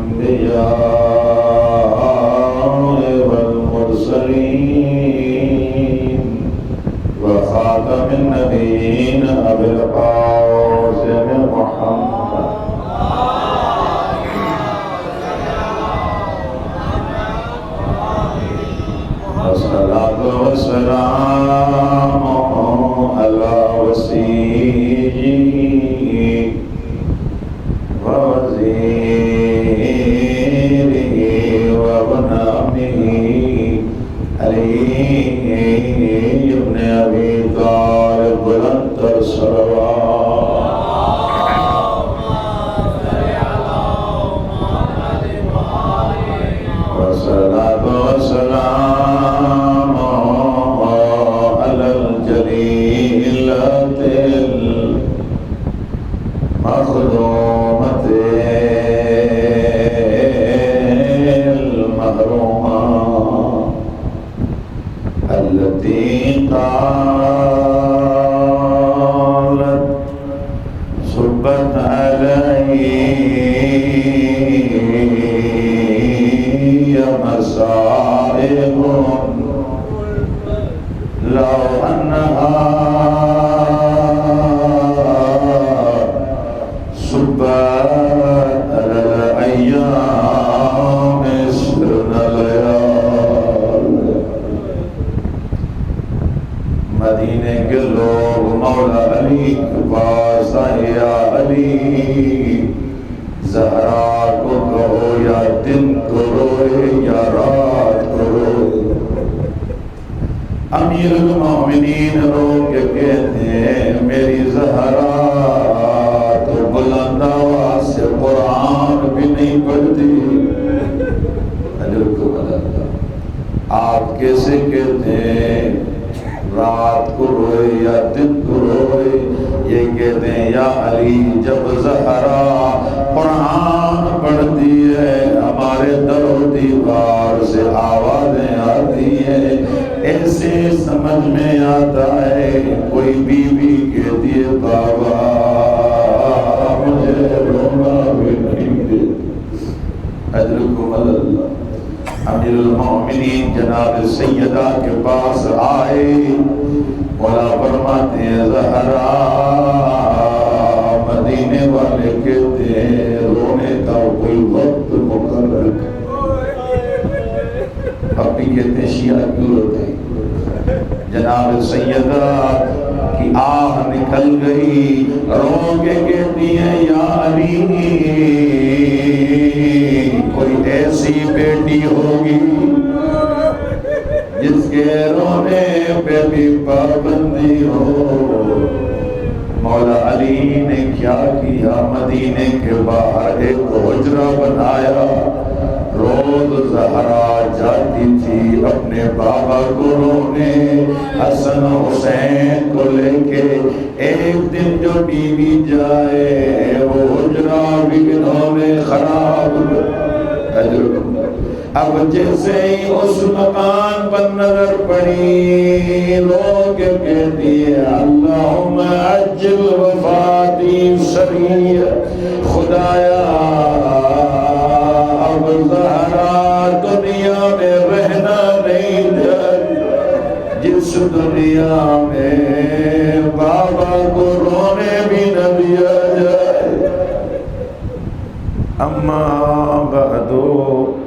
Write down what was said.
الأنبياء والمرسلين وخاتم النبيين أبي القاسم محمد والصلاة والسلام على وسيله ووزيره وابن عمه علي بن أبي طالب بلند الصلوات والصلاة والسلام على الجليلة المخدومة المحرومة التي قالت صبت علي مصائب لو أنها صبت على الأيام سرنا ليال مدینے کے لوگ مولا علی کے پاس آئے یا علی زہرا کو کہو یا دن کو روئے یا رات کو روئے امیر المومنین رو کے کہتے ہیں میری زہرا تو بلند آواز سے قرآن بھی نہیں پڑھتی حضرت کو بلند آپ کیسے کہتے ہیں رات کو روئے یا دن کو روئے یہ کہتے ہیں یا علی جب زہرا قرآن پڑھتی ہے ہمارے در و دیوار سے آوازیں آتی ہیں ایسے سمجھ میں آتا ہے کوئی بیوی کہتی ہے بابا مجھے رونا بھی نہیں دے حضرتکم اللہ امیر المومنین جناب سیدہ کے پاس آئے مولا فرماتے ہیں زہرا مدینے والے کہتے ہیں رونے کا کوئی وقت مقرر اپنی کہتے ہیں شیعہ کیوں روتے ہیں جناب سیدہ کی آہ نکل گئی رو کے کہتی ہیں یا علی کوئی ایسی بیٹی ہوگی جس کے رونے پہ بھی پابندی ہو مولا علی نے کیا کیا مدینے کے باہر ایک حجرہ بنایا روز زہرا جاتی تھی اپنے بابا کو رونے حسن حسین کو لے کے ایک دن جو بیوی جائے وہ حجرہ بھی انہوں خراب اب جیسے ہی اس مکان پر نظر پڑی لوگ کہتی ہے اللہم عجل وفاتی سریع خدایا اب زہرا دنیا میں رہنا نہیں جائے جس دنیا میں بابا کو رونے بھی نہ دیا جائے اما بعدو